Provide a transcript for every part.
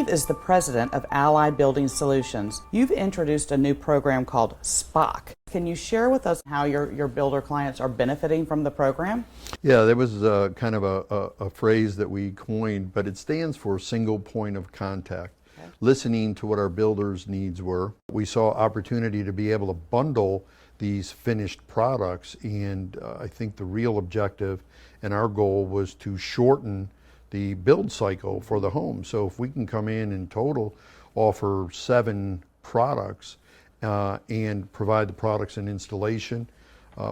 Steve is the president of Ally Building Solutions. You've introduced a new program called SPOC. Can you share with us how your builder clients are benefiting from the program? Yeah, there was kind of a phrase that we coined, but it stands for single point of contact. Okay. Listening to what our builders' needs were. We saw opportunity to be able to bundle these finished products, and I think the real objective and our goal was to shorten the build cycle for the home. So if we can come in total offer 7 products and provide the products and installation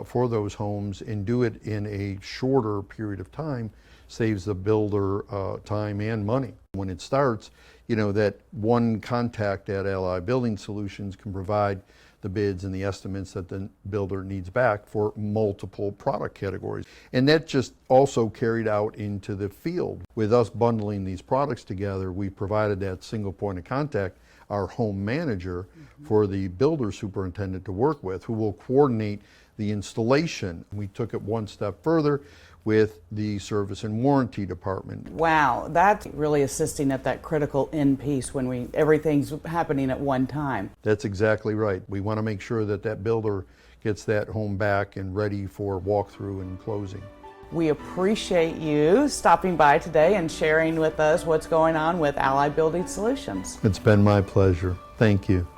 for those homes and do it in a shorter period of time, saves the builder time and money. When it starts, you know, that one contact at Ally Building Solutions can provide the bids and the estimates that the builder needs back for multiple product categories. And that just also carried out into the field. With us bundling these products together, we provided that single point of contact, our home manager, for the builder superintendent to work with, who will coordinate the installation. We took it one step further with the service and warranty department. Wow, that's really assisting at that critical end piece when everything's happening at one time. That's exactly right. We want to make sure that that builder gets that home back and ready for walkthrough and closing. We appreciate you stopping by today and sharing with us what's going on with Ally Building Solutions. It's been my pleasure. Thank you.